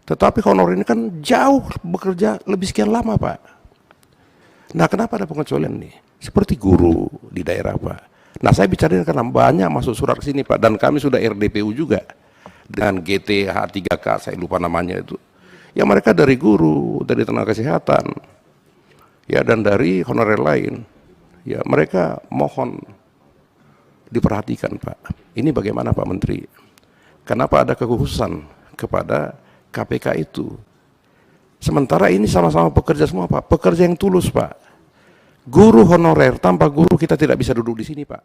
Tetapi honorer ini kan jauh bekerja lebih sekian lama, Pak. Nah, kenapa ada pengecualian nih? Seperti guru di daerah, Pak. Nah, saya bicara karena banyak masuk surat ke sini, Pak, dan kami sudah RDPU juga dengan GTH3K, saya lupa namanya itu. Ya, mereka dari guru, dari tenaga kesehatan, ya, dan dari honorer lain. Ya, mereka mohon diperhatikan, Pak. Ini bagaimana, Pak Menteri? Kenapa ada kekhususan kepada KPK itu? Sementara ini sama-sama pekerja semua, Pak. Pekerja yang tulus, Pak. Guru honorer, tanpa guru kita tidak bisa duduk di sini, Pak.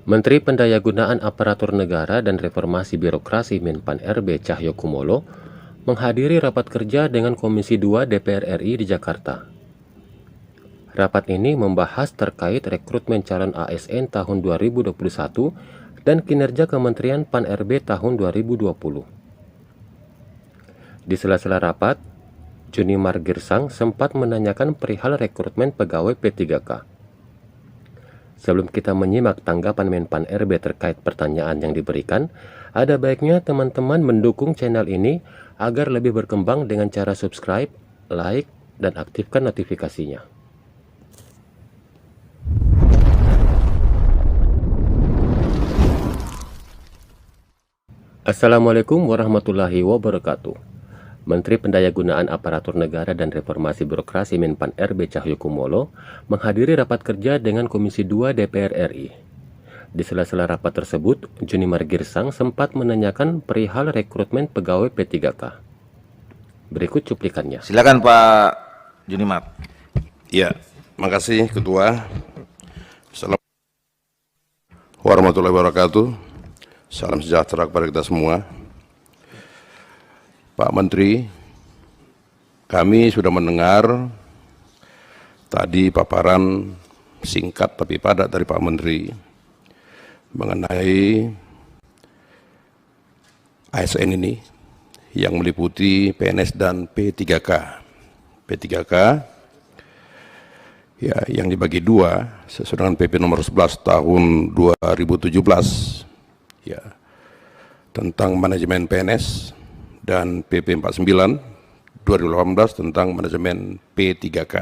Menteri Pendayagunaan Aparatur Negara dan Reformasi Birokrasi Menpan RB Cahyokumolo menghadiri rapat kerja dengan Komisi 2 DPR RI di Jakarta. Rapat ini membahas terkait rekrutmen calon ASN tahun 2021 dan kinerja Kementerian Pan RB tahun 2020. Di sela-sela rapat, Juni Margirsang sempat menanyakan perihal rekrutmen pegawai P3K. Sebelum kita menyimak tanggapan Menpan RB terkait pertanyaan yang diberikan, ada baiknya teman-teman mendukung channel ini agar lebih berkembang dengan cara subscribe, like, dan aktifkan notifikasinya. Assalamualaikum warahmatullahi wabarakatuh. Menteri Pendayagunaan Aparatur Negara dan Reformasi Birokrasi Menpan RB Cahyokumolo menghadiri rapat kerja dengan Komisi 2 DPR RI. Di sela-sela rapat tersebut, Juni Margirsang sempat menanyakan perihal rekrutmen pegawai P3K. Berikut cuplikannya. Silakan Pak Junimat. Ya, makasih Ketua. Assalamualaikum warahmatullahi wabarakatuh. Salam sejahtera kepada kita semua. Pak Menteri, kami sudah mendengar tadi paparan singkat tapi padat dari Pak Menteri mengenai ASN ini yang meliputi PNS dan P3K. P3K ya, yang dibagi dua sesuai dengan PP nomor 11 tahun 2017 ya, tentang manajemen PNS, dan PP 49 2018 tentang manajemen P3K.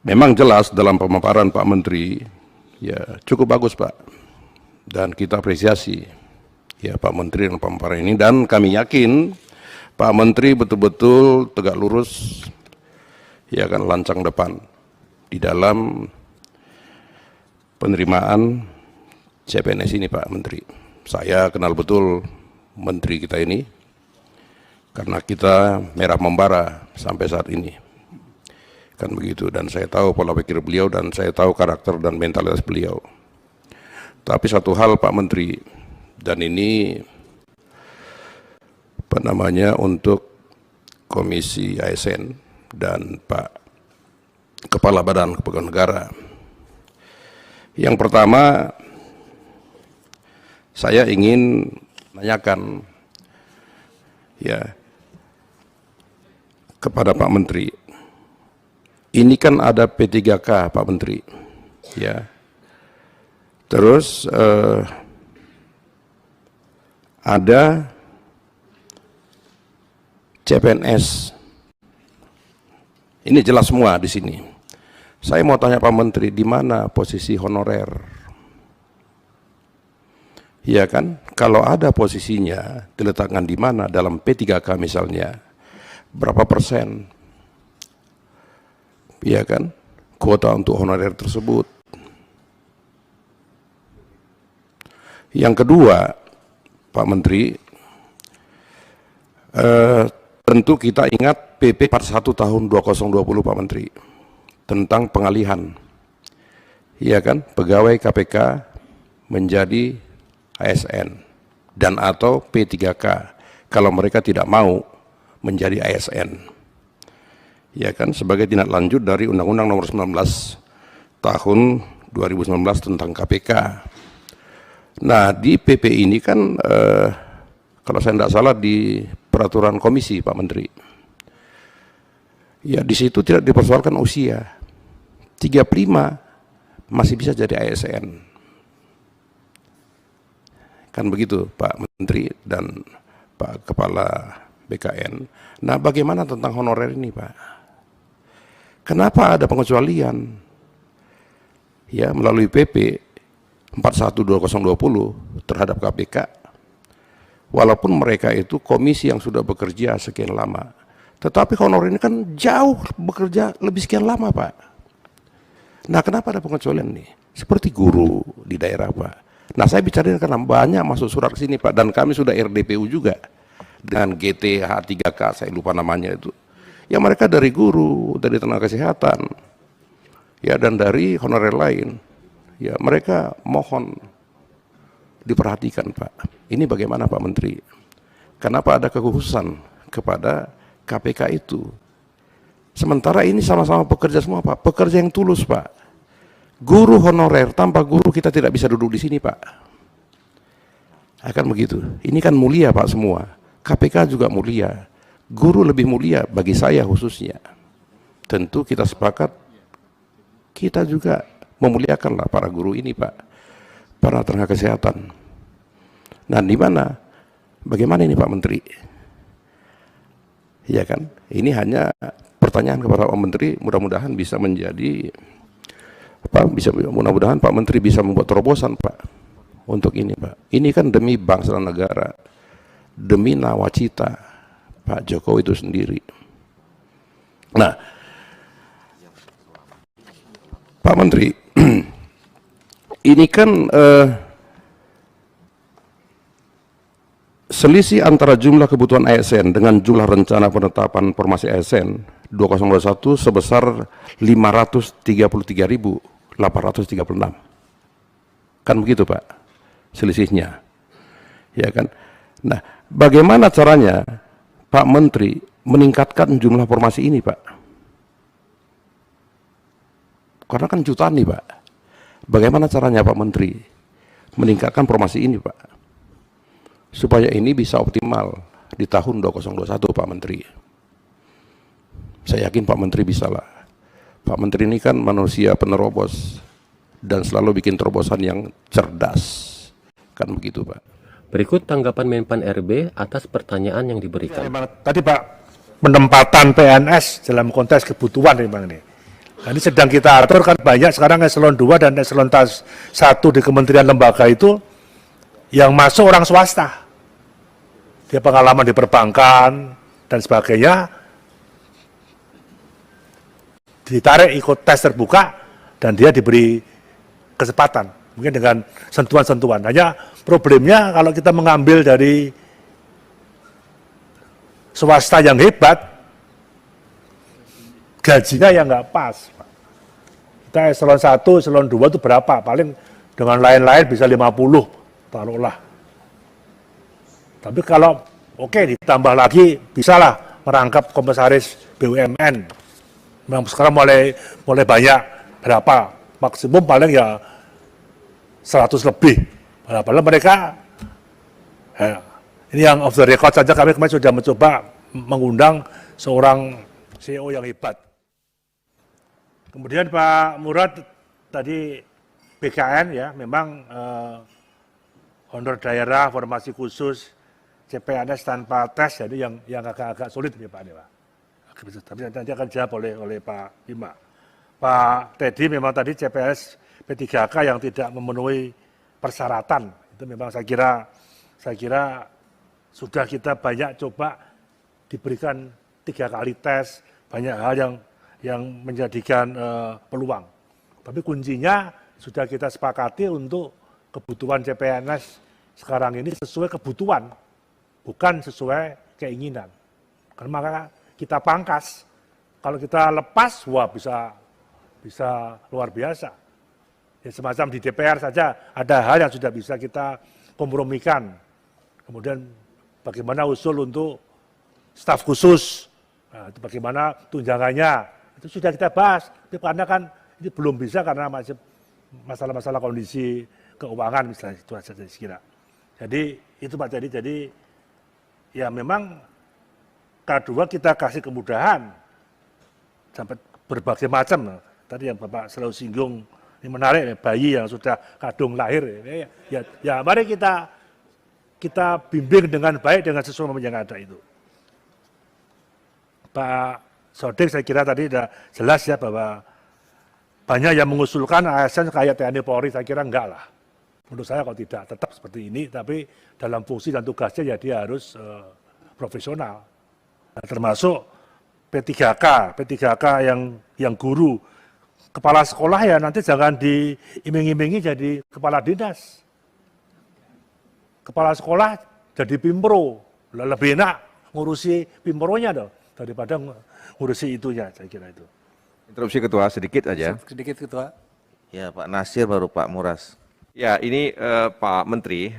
Memang jelas dalam pemaparan Pak Menteri ya cukup bagus, Pak, dan kita apresiasi ya Pak Menteri dalam pemaparan ini, dan kami yakin Pak Menteri betul-betul tegak lurus ya kan, lancang depan di dalam penerimaan CPNS ini, Pak Menteri. Saya kenal betul menteri kita ini karena kita merah membara sampai saat ini, kan begitu, dan saya tahu pola pikir beliau dan saya tahu karakter dan mentalitas beliau. Tapi satu hal Pak Menteri, dan ini apa namanya untuk Komisi ASN dan Pak Kepala Badan Kepegawaian Negara. Yang pertama, saya ingin menanyakan ya kepada Pak Menteri. Ini kan ada P3K, Pak Menteri, ya. Terus ada CPNS. Ini jelas semua di sini. Saya mau tanya Pak Menteri, di mana posisi honorer? Ya kan, kalau ada posisinya diletakkan di mana dalam P3K misalnya, berapa persen, ya kan, kuota untuk honorer tersebut. Yang kedua, Pak Menteri, tentu kita ingat PP 41 tahun 2020, Pak Menteri, tentang pengalihan, ya kan, pegawai KPK menjadi ASN dan atau P3K kalau mereka tidak mau menjadi ASN, ya kan, sebagai tindak lanjut dari Undang-Undang Nomor 19 Tahun 2019 tentang KPK. Nah, di PP ini kan kalau saya tidak salah di peraturan komisi, Pak Menteri, ya di situ tidak dipersoalkan usia, 35 masih bisa jadi ASN. Kan begitu Pak Menteri, dan Pak Kepala BKN. Nah, bagaimana tentang honorer ini, Pak? Kenapa ada pengecualian? Ya, melalui PP 412020 terhadap KPK. Walaupun mereka itu komisi yang sudah bekerja sekian lama. Tetapi honorer ini kan jauh bekerja lebih sekian lama, Pak. Nah, kenapa ada pengecualian nih? Seperti guru di daerah, Pak. Nah, saya bicara karena banyak masuk surat ke sini, Pak, dan kami sudah RDPU juga dengan GTH 3K, saya lupa namanya itu. Ya, mereka dari guru, dari tenaga kesehatan, ya, dan dari honorer lain. Ya, mereka mohon diperhatikan, Pak. Ini bagaimana, Pak Menteri? Kenapa ada kekhususan kepada KPK itu? Sementara ini sama-sama pekerja semua, Pak. Pekerja yang tulus, Pak. Guru honorer, tanpa guru kita tidak bisa duduk di sini, Pak. Akan begitu. Ini kan mulia, Pak, semua. KPK juga mulia. Guru lebih mulia bagi saya khususnya. Tentu kita sepakat, kita juga memuliakanlah para guru ini, Pak. Para tenaga kesehatan. Nah, di mana? Bagaimana ini, Pak Menteri? Ya kan? Ini hanya pertanyaan kepada Pak Menteri, mudah-mudahan bisa menjadi mudah-mudahan Pak Menteri bisa membuat terobosan, Pak, untuk ini, Pak. Ini kan demi bangsa dan negara, demi nawacita Pak Jokowi itu sendiri. Nah, Pak Menteri, ini kan selisih antara jumlah kebutuhan ASN dengan jumlah rencana penetapan formasi ASN 2021 sebesar 533.836. Kan begitu, Pak, selisihnya. Ya kan? Nah, bagaimana caranya Pak Menteri meningkatkan jumlah formasi ini, Pak? Karena kan jutaan nih, Pak. Bagaimana caranya Pak Menteri meningkatkan formasi ini, Pak? Supaya ini bisa optimal di tahun 2021, Pak Menteri. Saya yakin Pak Menteri bisa lah. Pak Menteri ini kan manusia penerobos dan selalu bikin terobosan yang cerdas. Kan begitu, Pak. Berikut tanggapan Menpan RB atas pertanyaan yang diberikan. Tadi Pak, penempatan PNS dalam konteks kebutuhan memang ini. Nah, ini sedang kita atur, kan banyak sekarang eselon 2 dan eselon 1 di kementerian lembaga itu yang masuk orang swasta. Dia pengalaman di perbankan dan sebagainya, ditarik ikut tes terbuka dan dia diberi kesempatan. Mungkin dengan sentuhan-sentuhan. Hanya problemnya kalau kita mengambil dari swasta yang hebat, gajinya yang nggak pas. Kita eselon 1, eselon 2 itu berapa? Paling dengan lain-lain bisa 50, taruhlah. Tapi kalau oke ditambah lagi, bisalah merangkap komisaris BUMN. Memang sekarang mulai banyak, berapa? Maksimum paling ya 100 lebih. Padahal mereka, ini yang off the record saja, kami kemarin sudah mencoba mengundang seorang CEO yang hebat. Kemudian Pak Murad tadi BKN ya, memang honor daerah, formasi khusus, CPNS tanpa tes, jadi yang agak-agak sulit ya Pak Dewa. Tapi nanti akan jawab oleh Pak Bima. Pak Teddy memang tadi CPNS P3K yang tidak memenuhi persyaratan, itu memang saya kira sudah kita banyak coba diberikan 3 kali tes, banyak hal yang menjadikan peluang. Tapi kuncinya sudah kita sepakati untuk kebutuhan CPNS sekarang ini sesuai kebutuhan, bukan sesuai keinginan. Karena maka kita pangkas. Kalau kita lepas, wah bisa luar biasa. Ya, semacam di DPR saja ada hal yang sudah bisa kita kompromikan. Kemudian bagaimana usul untuk staf khusus, nah, itu bagaimana tunjangannya, itu sudah kita bahas. Tapi karena kan ini belum bisa karena masih masalah-masalah kondisi keuangan misalnya, itu saja saya kira. Jadi itu Pak jadi ya memang kedua kita kasih kemudahan sampai berbagai macam. Tadi yang Bapak selalu singgung, ini menarik, bayi yang sudah kadung lahir. Ya mari kita kita bimbing dengan baik dengan sesuai yang ada itu. Pak Sodik saya kira tadi sudah jelas ya bahwa banyak yang mengusulkan ASN kayak TNI Polri, saya kira enggak lah. Menurut saya kalau tidak, tetap seperti ini, tapi dalam fungsi dan tugasnya ya dia harus profesional. Nah, termasuk P3K yang guru, kepala sekolah ya nanti jangan diiming-imingi jadi kepala dinas. Kepala sekolah jadi pimpro, lebih enak ngurusi pimpronya dong daripada ngurusi itunya, saya kira itu. Interupsi Ketua, sedikit aja. Sedikit Ketua. Ya, Pak Nasir baru Pak Muras. Ya, ini Pak Menteri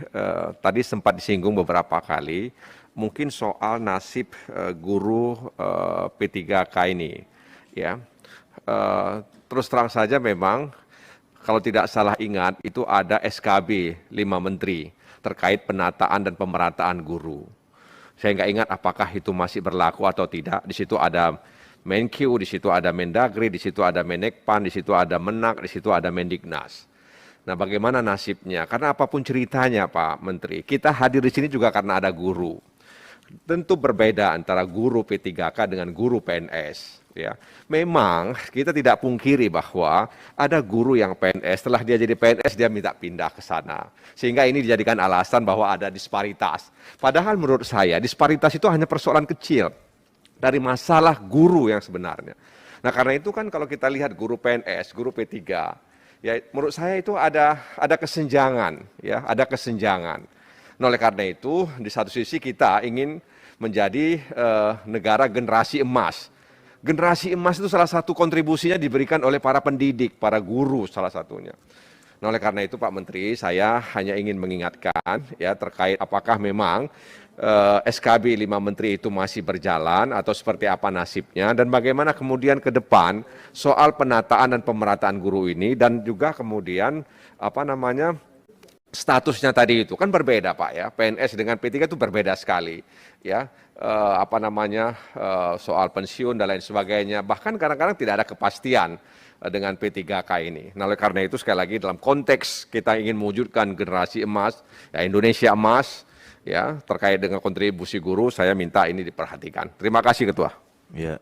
tadi sempat disinggung beberapa kali, mungkin soal nasib guru P3K ini. Ya, terus terang saja memang kalau tidak salah ingat itu ada SKB 5 Menteri terkait penataan dan pemerataan guru. Saya nggak ingat apakah itu masih berlaku atau tidak. Di situ ada Menkyu, di situ ada Mendagri, di situ ada Menekpan, di situ ada Menak, di situ ada Mendiknas. Nah, bagaimana nasibnya? Karena apapun ceritanya, Pak Menteri, kita hadir di sini juga karena ada guru. Tentu berbeda antara guru P3K dengan guru PNS. Ya, memang kita tidak pungkiri bahwa ada guru yang PNS, setelah dia jadi PNS dia minta pindah ke sana. Sehingga ini dijadikan alasan bahwa ada disparitas. Padahal menurut saya disparitas itu hanya persoalan kecil dari masalah guru yang sebenarnya. Nah, karena itu kan kalau kita lihat guru PNS, guru P3, ya menurut saya itu ada kesenjangan, ya, ada kesenjangan. Nah, oleh karena itu di satu sisi kita ingin menjadi negara generasi emas. Generasi emas itu salah satu kontribusinya diberikan oleh para pendidik, para guru salah satunya. Nah, oleh karena itu Pak Menteri, saya hanya ingin mengingatkan ya terkait apakah memang SKB 5 Menteri itu masih berjalan atau seperti apa nasibnya dan bagaimana kemudian ke depan soal penataan dan pemerataan guru ini dan juga kemudian statusnya tadi itu kan berbeda Pak ya, PNS dengan P3 itu berbeda sekali ya, soal pensiun dan lain sebagainya, bahkan kadang-kadang tidak ada kepastian dengan P3K ini. Nah, oleh karena itu sekali lagi dalam konteks kita ingin mewujudkan generasi emas, ya Indonesia emas, ya terkait dengan kontribusi guru, saya minta ini diperhatikan. Terima kasih Ketua. Ya.